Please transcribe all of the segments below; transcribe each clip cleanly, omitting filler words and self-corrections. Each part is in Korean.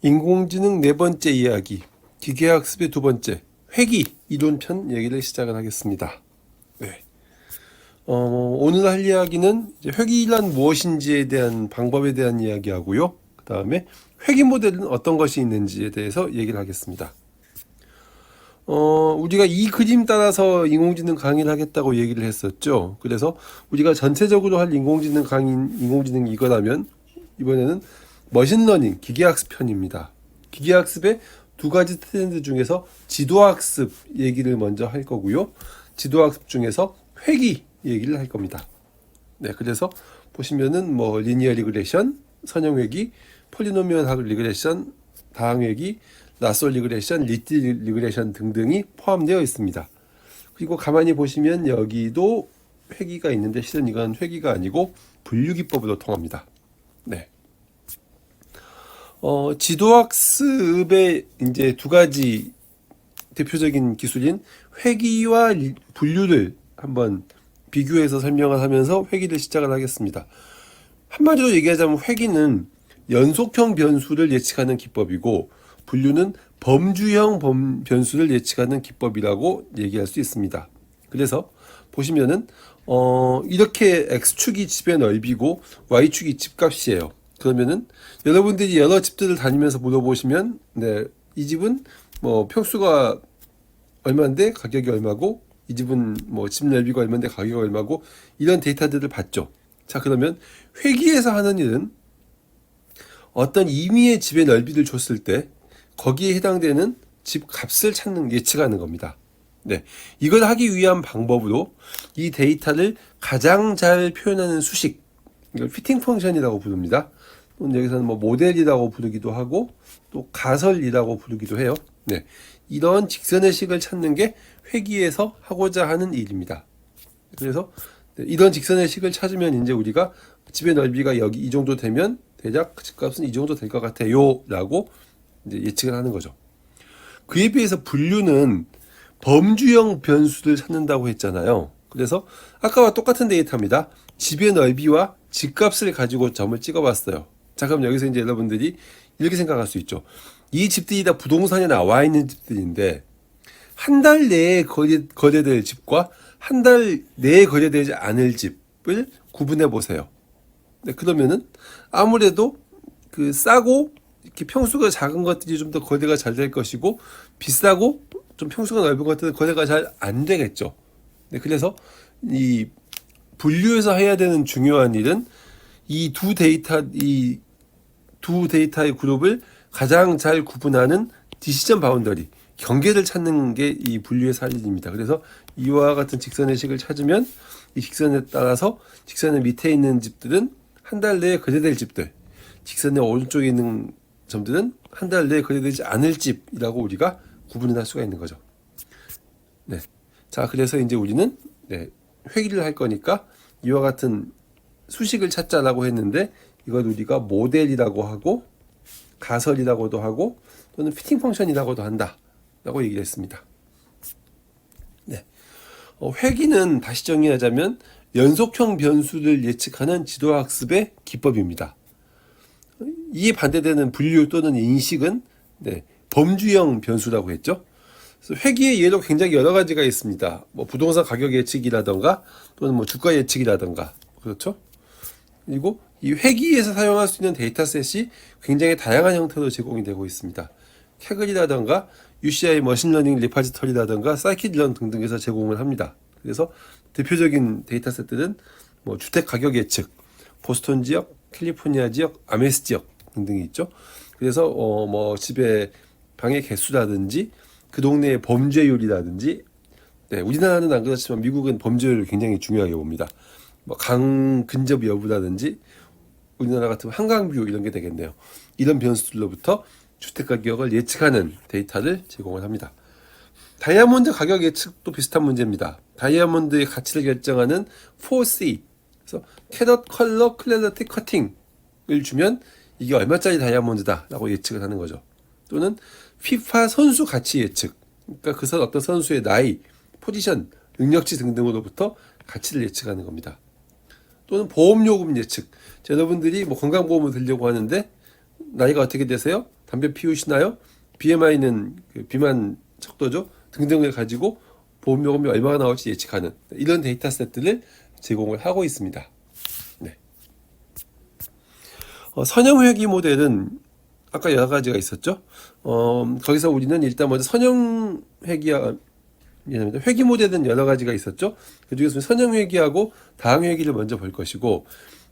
인공지능 네 번째 이야기, 기계학습의 두 번째, 회귀 이론편 얘기를 시작을 하겠습니다. 네. 오늘 할 이야기는 이제 회귀란 무엇인지에 대한 방법에 대한 이야기하고요. 그 다음에 회귀 모델은 어떤 것이 있는지에 대해서 얘기를 하겠습니다. 우리가 이 그림 따라서 인공지능 강의를 하겠다고 얘기를 했었죠. 그래서 우리가 전체적으로 할 인공지능 강의인 인공지능이 이거라면 이번에는 머신러닝, 기계학습 편입니다. 기계학습의 두 가지 트렌드 중에서 지도학습 얘기를 먼저 할 거고요. 지도학습 중에서 회귀 얘기를 할 겁니다. 네, 그래서 보시면은 뭐 리니어 리그레션, 선형회귀, 폴리노미얼 리그레션, 다항회귀, 라소 리그레션, 리티 리그레션 등등이 포함되어 있습니다. 그리고 가만히 보시면 여기도 회귀가 있는데 실은 이건 회귀가 아니고 분류기법으로 통합니다. 네. 지도학습의 이제 두 가지 대표적인 기술인 회귀와 분류를 한번 비교해서 설명을 하면서 회귀를 시작을 하겠습니다. 한마디로 얘기하자면 회귀는 연속형 변수를 예측하는 기법이고 분류는 범주형 변수를 예측하는 기법이라고 얘기할 수 있습니다. 그래서 보시면은 이렇게 x축이 집의 넓이고 y축이 집값이에요. 그러면은 여러분들이 여러 집들을 다니면서 물어보시면 네, 이 집은 뭐 평수가 얼마인데 가격이 얼마고 이 집은 뭐 집 넓이가 얼마인데 가격이 얼마고 이런 데이터들을 받죠. 자, 그러면 회귀에서 하는 일은 어떤 임의의 집의 넓이를 줬을 때 거기에 해당되는 집 값을 찾는 예측하는 겁니다. 네, 이걸 하기 위한 방법으로 이 데이터를 가장 잘 표현하는 수식, 이걸 피팅 펑션이라고 부릅니다. 또는 여기서는 뭐 모델이라고 부르기도 하고 또 가설이라고 부르기도 해요. 네, 이런 직선의 식을 찾는 게 회귀에서 하고자 하는 일입니다. 그래서 이런 직선의 식을 찾으면 이제 우리가 집의 넓이가 여기 이 정도 되면 대략 집값은 이 정도 될 것 같아요 라고 이제 예측을 하는 거죠. 그에 비해서 분류는 범주형 변수를 찾는다고 했잖아요. 그래서 아까와 똑같은 데이터입니다. 집의 넓이와 집값을 가지고 점을 찍어봤어요. 자, 그럼 여기서 이제 여러분들이 이렇게 생각할 수 있죠. 이 집들이 다 부동산에 나와 있는 집들인데 한 달 내에 거래될 집과 한 달 내에 거래되지 않을 집을 구분해 보세요. 네, 그러면은 아무래도 그 싸고 이렇게 평수가 작은 것들이 좀 더 거래가 잘 될 것이고 비싸고 좀 평수가 넓은 것들은 거래가 잘 안 되겠죠. 네, 그래서 이 분류해서 해야 되는 중요한 일은 이 두 데이터의 그룹을 가장 잘 구분하는 디시전 바운더리, 경계를 찾는 게 이 분류의 사실입니다. 그래서 이와 같은 직선의 식을 찾으면 이 직선에 따라서 직선의 밑에 있는 집들은 한 달 내에 거래될 집들, 직선의 오른쪽에 있는 점들은 한 달 내에 거래되지 않을 집이라고 우리가 구분을 할 수가 있는 거죠. 네. 자, 그래서 이제 우리는 회귀를 할 거니까 이와 같은 수식을 찾자라고 했는데 이걸 우리가 모델이라고 하고 가설이라고도 하고 또는 피팅 펑션이라고도 한다 라고 얘기를 했습니다. 네. 회귀는 다시 정의하자면 연속형 변수를 예측하는 지도학습의 기법입니다. 이에 반대되는 분류 또는 인식은 범주형 변수라고 했죠. 그래서 회귀의 예로 굉장히 여러 가지가 있습니다. 뭐 부동산 가격 예측이라던가 또는 뭐 주가 예측이라던가 그렇죠. 그리고 이 회귀에서 사용할 수 있는 데이터셋이 굉장히 다양한 형태로 제공이 되고 있습니다. 캐글이라던가 UCI 머신러닝 리파지터리라던가 사이키드런 등등에서 제공을 합니다. 그래서 대표적인 데이터셋들은 뭐 주택 가격 예측, 보스턴 지역, 캘리포니아 지역, 아메스 지역 등등이 있죠. 그래서 뭐 집의 방의 개수라든지 그 동네의 범죄율이라든지 우리나라는 안 그렇지만 미국은 범죄율을 굉장히 중요하게 봅니다. 뭐 강 근접 여부라든지 우리나라 같으면 한강뷰 이런 게 되겠네요. 이런 변수들로부터 주택 가격을 예측하는 데이터를 제공을 합니다. 다이아몬드 가격 예측도 비슷한 문제입니다. 다이아몬드의 가치를 결정하는 4C, 그래서 캐럿, 컬러, 클래리티, 커팅을 주면 이게 얼마짜리 다이아몬드다 라고 예측을 하는 거죠. 또는 피파 선수 가치 예측, 그러니까 그 어떤 선수의 나이, 포지션, 능력치 등등으로부터 가치를 예측하는 겁니다. 또는 보험요금 예측, 여러분들이 뭐 건강보험을 들려고 하는데 나이가 어떻게 되세요? 담배 피우시나요? BMI는 그 비만 척도죠. 등등을 가지고 보험요금이 얼마가 나올지 예측하는 이런 데이터 세트를 제공을 하고 있습니다. 네. 선형회귀 모델은 아까 여러 가지가 있었죠. 거기서 우리는 일단 먼저 회귀 모델은 여러 가지가 있었죠. 그 중에서 선형회귀하고 다항회귀를 먼저 볼 것이고,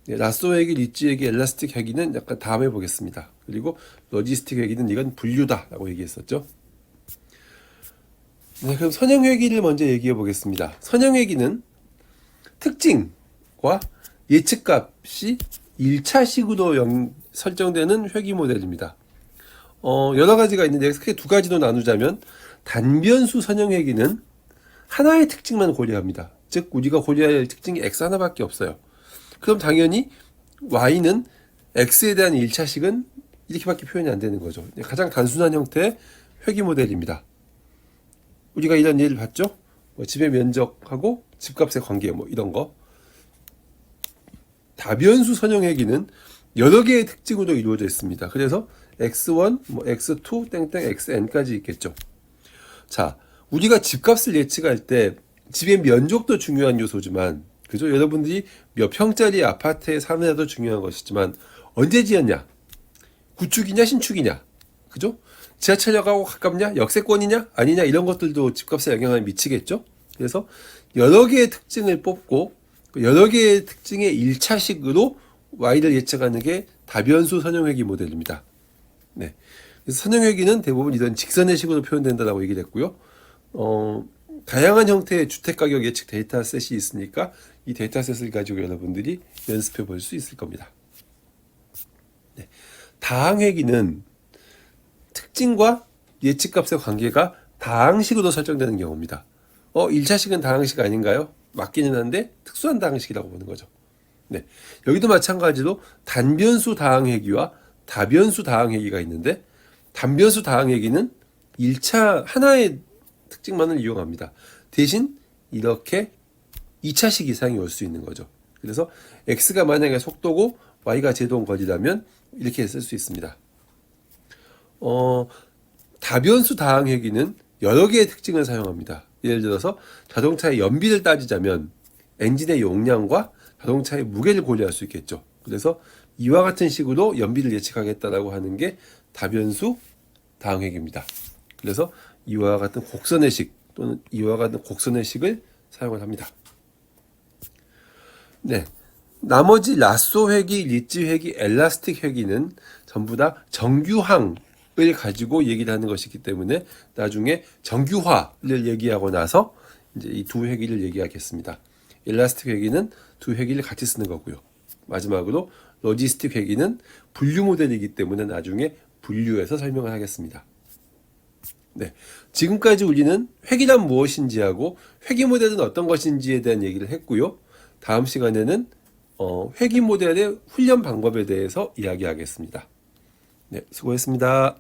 라쏘 회귀, 리치 회귀, 엘라스틱 회귀는 약간 다음에 보겠습니다. 그리고 로지스틱 회귀는 이건 분류다라고 얘기했었죠. 네, 그럼 선형회귀를 먼저 얘기해 보겠습니다. 선형회귀는 특징과 예측값이 1차식으로 설정되는 회귀 모델입니다. 여러 가지가 있는데 크게 두 가지로 나누자면 단변수 선형회귀는 하나의 특징만 고려합니다. 즉 우리가 고려해야 할 특징이 x 하나밖에 없어요. 그럼 당연히 y는 x에 대한 1차식은 이렇게밖에 표현이 안 되는 거죠. 가장 단순한 형태의 회귀 모델입니다. 우리가 이런 예를 봤죠? 집의 면적하고 집값의 관계 이런 거. 다변수 선형회귀는 여러 개의 특징으로 이루어져 있습니다. 그래서 x1, x2, 땡땡, xn까지 있겠죠. 자, 우리가 집값을 예측할 때 집의 면적도 중요한 요소지만, 그죠? 여러분들이 몇 평짜리 아파트에 사느냐도 중요한 것이지만 언제 지었냐? 구축이냐 신축이냐? 그죠? 지하철역하고 가깝냐? 역세권이냐? 아니냐? 이런 것들도 집값에 영향을 미치겠죠? 그래서 여러 개의 특징을 뽑고 여러 개의 특징의 1차식으로 Y를 예측하는 게 다변수 선형회귀 모델입니다. 네. 그래서 선형회귀는 대부분 이런 직선의 식으로 표현된다고 얘기를 했고요. 다양한 형태의 주택가격 예측 데이터셋이 있으니까 이 데이터셋을 가지고 여러분들이 연습해 볼 수 있을 겁니다. 네. 다항회귀는 특징과 예측값의 관계가 다항식으로 설정되는 경우입니다. 1차식은 다항식 아닌가요? 맞기는 한데 특수한 다항식이라고 보는 거죠. 네. 여기도 마찬가지로 단변수 다항회귀와 다변수 다항회귀가 있는데, 단변수 다항회귀는 1차 하나의 특징만을 이용합니다. 대신 이렇게 2차식 이상이 올 수 있는 거죠. 그래서 x가 만약에 속도고 y가 제동 거리라면 이렇게 쓸 수 있습니다. 다변수 다항회귀는 여러 개의 특징을 사용합니다. 예를 들어서 자동차의 연비를 따지자면 엔진의 용량과 자동차의 무게를 고려할 수 있겠죠. 그래서 이와 같은 식으로 연비를 예측하겠다라고 하는 게 다변수 다항회귀입니다. 그래서 이와 같은 곡선의 식 또는 이와 같은 곡선의 식을 사용을 합니다. 네. 나머지 라쏘 회귀, 리치 회귀, 엘라스틱 회귀는 전부 다 정규항을 가지고 얘기를 하는 것이기 때문에 나중에 정규화를 얘기하고 나서 이제 이 두 회귀를 얘기하겠습니다. 엘라스틱 회귀는 두 회귀를 같이 쓰는 거고요. 마지막으로 로지스틱 회귀는 분류 모델이기 때문에 나중에 분류해서 설명을 하겠습니다. 네, 지금까지 우리는 회귀란 무엇인지 하고 회귀 모델은 어떤 것인지에 대한 얘기를 했고요. 다음 시간에는 회귀 모델의 훈련 방법에 대해서 이야기하겠습니다. 네, 수고했습니다.